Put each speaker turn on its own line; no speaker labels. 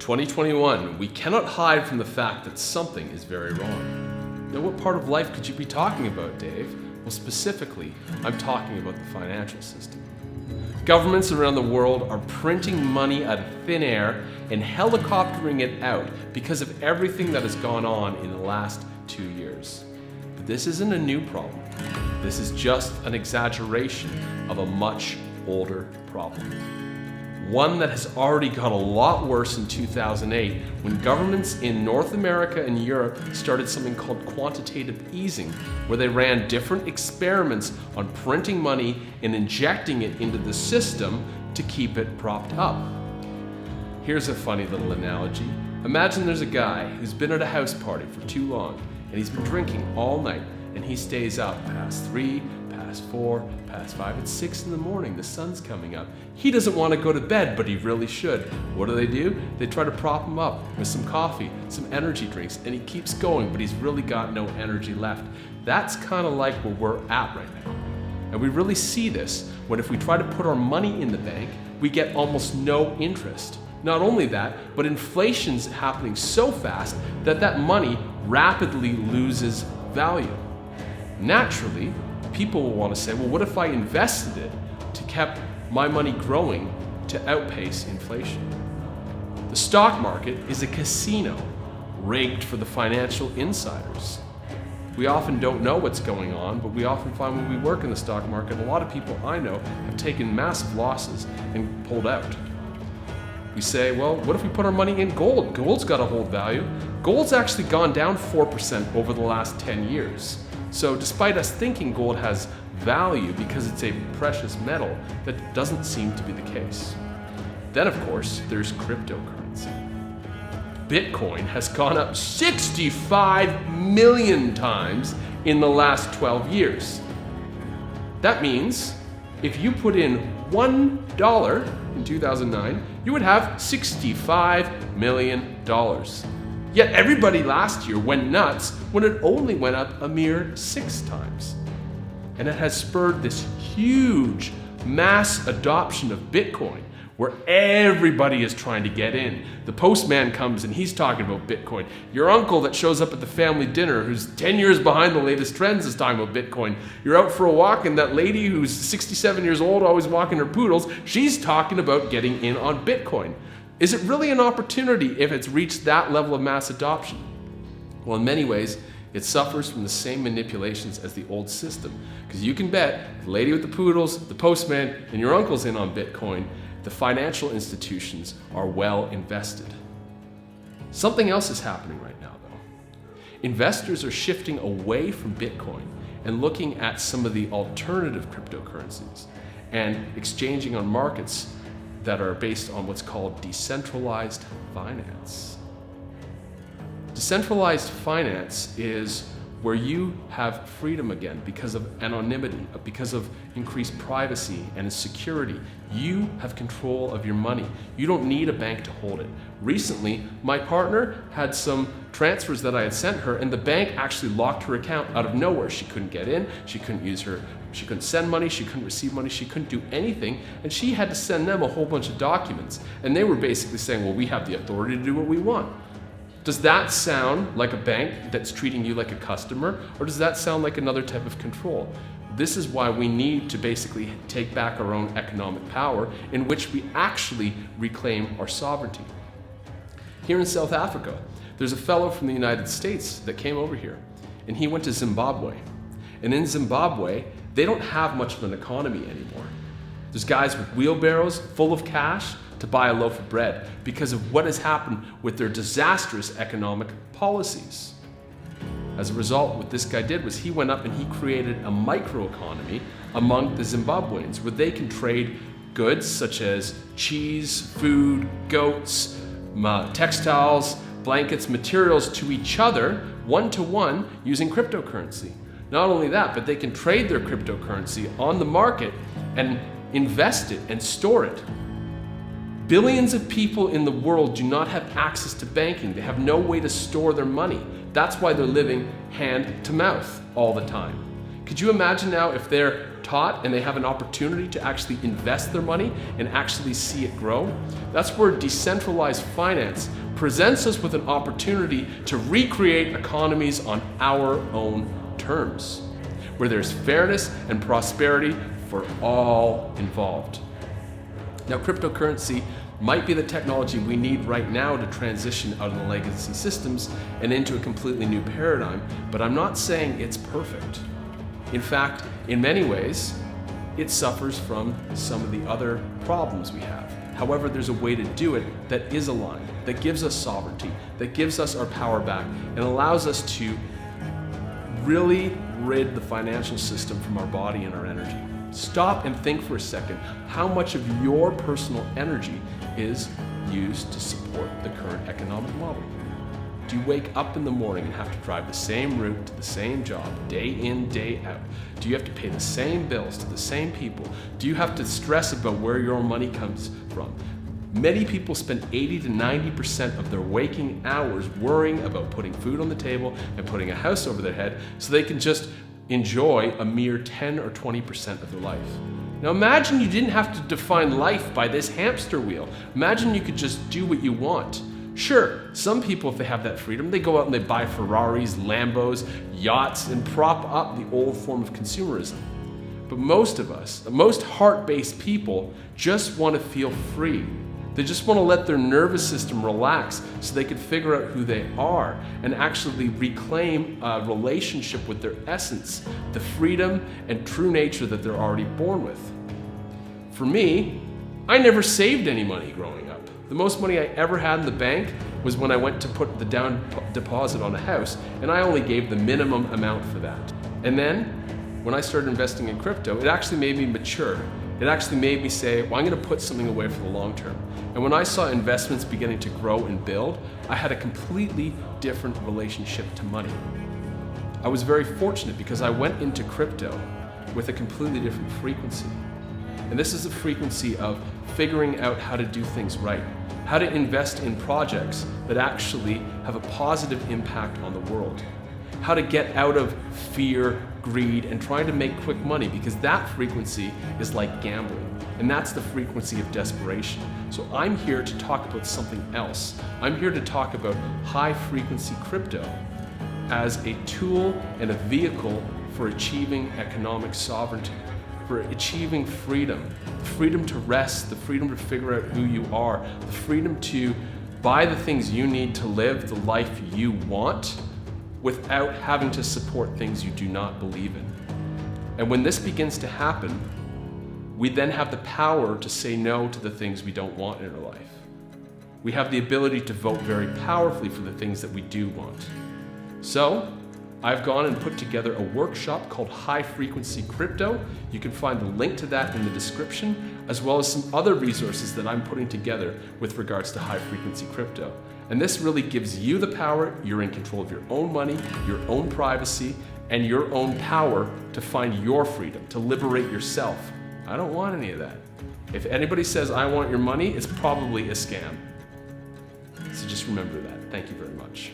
2021, we cannot hide from the fact that something is very wrong. Now, what part of life could you be talking about, Dave? Well, specifically, I'm talking about the financial system. Governments around the world are printing money out of thin air and helicoptering it out because of everything that has gone on in the last 2 years. But this isn't a new problem. This is just an exaggeration of a much older problem. One that has already got a lot worse in 2008 when governments in North America and Europe started something called quantitative easing, where they ran different experiments on printing money and injecting it into the system to keep it propped up. Here's a funny little analogy. Imagine there's a guy who's been at a house party for too long and he's been drinking all night and he stays up past 3, past 4, past 5, it's 6 in the morning, the sun's coming up. He doesn't want to go to bed, but he really should. What do? They try to prop him up with some coffee, some energy drinks, and he keeps going, but he's really got no energy left. That's kind of like where we're at right now. And we really see this when if we try to put our money in the bank, we get almost no interest. Not only that, but inflation's happening so fast that that money rapidly loses value. Naturally, people will want to say, well, what if I invested it to keep my money growing to outpace inflation? The stock market is a casino rigged for the financial insiders. We often don't know what's going on, but we often find when we work in the stock market, a lot of people I know have taken massive losses and pulled out. We say, well, what if we put our money in gold? Gold's got to hold value. Gold's actually gone down 4% over the last 10 years. So despite us thinking gold has value because it's a precious metal, that doesn't seem to be the case. Then, of course, there's cryptocurrency. Bitcoin has gone up 65 million times in the last 12 years. That means if you put in $1 in 2009, you would have $65 million. Yet everybody last year went nuts when it only went up a mere 6 times. And it has spurred this huge mass adoption of Bitcoin where everybody is trying to get in. The postman comes and he's talking about Bitcoin. Your uncle that shows up at the family dinner who's 10 years behind the latest trends is talking about Bitcoin. You're out for a walk and that lady who's 67 years old, always walking her poodles, she's talking about getting in on Bitcoin. Is it really an opportunity if it's reached that level of mass adoption? Well, in many ways, it suffers from the same manipulations as the old system. Because you can bet the lady with the poodles, the postman, and your uncle's in on Bitcoin, the financial institutions are well invested. Something else is happening right now, though. Investors are shifting away from Bitcoin and looking at some of the alternative cryptocurrencies and exchanging on markets that are based on what's called decentralized finance. Decentralized finance is where you have freedom again because of anonymity, because of increased privacy and security. You have control of your money. You don't need a bank to hold it. Recently, my partner had some transfers that I had sent her, and the bank actually locked her account out of nowhere. She couldn't get in, she couldn't send money, she couldn't receive money, she couldn't do anything, and she had to send them a whole bunch of documents. And they were basically saying, well, we have the authority to do what we want. Does that sound like a bank that's treating you like a customer, or does that sound like another type of control? This is why we need to basically take back our own economic power in which we actually reclaim our sovereignty. Here in South Africa, there's a fellow from the United States that came over here, and he went to Zimbabwe. And in Zimbabwe, they don't have much of an economy anymore. There's guys with wheelbarrows full of cash to buy a loaf of bread because of what has happened with their disastrous economic policies. As a result, what this guy did was he went up and he created a microeconomy among the Zimbabweans where they can trade goods such as cheese, food, goats, textiles, blankets, materials to each other, one-to-one, using cryptocurrency. Not only that, but they can trade their cryptocurrency on the market and invest it and store it. Billions of people in the world do not have access to banking. They have no way to store their money. That's why they're living hand to mouth all the time. Could you imagine now if they're taught and they have an opportunity to actually invest their money and actually see it grow? That's where decentralized finance presents us with an opportunity to recreate economies on our own terms, where there's fairness and prosperity for all involved. Now, cryptocurrency might be the technology we need right now to transition out of the legacy systems and into a completely new paradigm, but I'm not saying it's perfect. In fact, in many ways, it suffers from some of the other problems we have. However, there's a way to do it that is aligned, that gives us sovereignty, that gives us our power back, and allows us to really rid the financial system from our body and our energy. Stop and think for a second how much of your personal energy is used to support the current economic model. Do you wake up in the morning and have to drive the same route to the same job, day in, day out? Do you have to pay the same bills to the same people? Do you have to stress about where your money comes from? Many people spend 80 to 90% of their waking hours worrying about putting food on the table and putting a house over their head so they can just enjoy a mere 10 or 20% of their life. Now imagine you didn't have to define life by this hamster wheel. Imagine you could just do what you want. Sure, some people, if they have that freedom, they go out and they buy Ferraris, Lambos, yachts, and prop up the old form of consumerism. But most of us, most heart-based people, just want to feel free. They just want to let their nervous system relax so they can figure out who they are and actually reclaim a relationship with their essence, the freedom and true nature that they're already born with. For me, I never saved any money growing up. The most money I ever had in the bank was when I went to put the down deposit on a house, and I only gave the minimum amount for that. And then, when I started investing in crypto, it actually made me mature. It actually made me say, well, I'm going to put something away for the long term. And when I saw investments beginning to grow and build, I had a completely different relationship to money. I was very fortunate because I went into crypto with a completely different frequency. And this is a frequency of figuring out how to do things right, how to invest in projects that actually have a positive impact on the world, how to get out of fear, greed, and trying to make quick money, because that frequency is like gambling, and that's the frequency of desperation. So I'm here to talk about something else. I'm here to talk about high-frequency crypto as a tool and a vehicle for achieving economic sovereignty, for achieving freedom, the freedom to rest, the freedom to figure out who you are, the freedom to buy the things you need to live the life you want without having to support things you do not believe in. And when this begins to happen, we then have the power to say no to the things we don't want in our life. We have the ability to vote very powerfully for the things that we do want. So, I've gone and put together a workshop called High Frequency Crypto. You can find the link to that in the description, as well as some other resources that I'm putting together with regards to high frequency crypto. And this really gives you the power. You're in control of your own money, your own privacy, and your own power to find your freedom, to liberate yourself. I don't want any of that. If anybody says, I want your money, it's probably a scam. So just remember that. Thank you very much.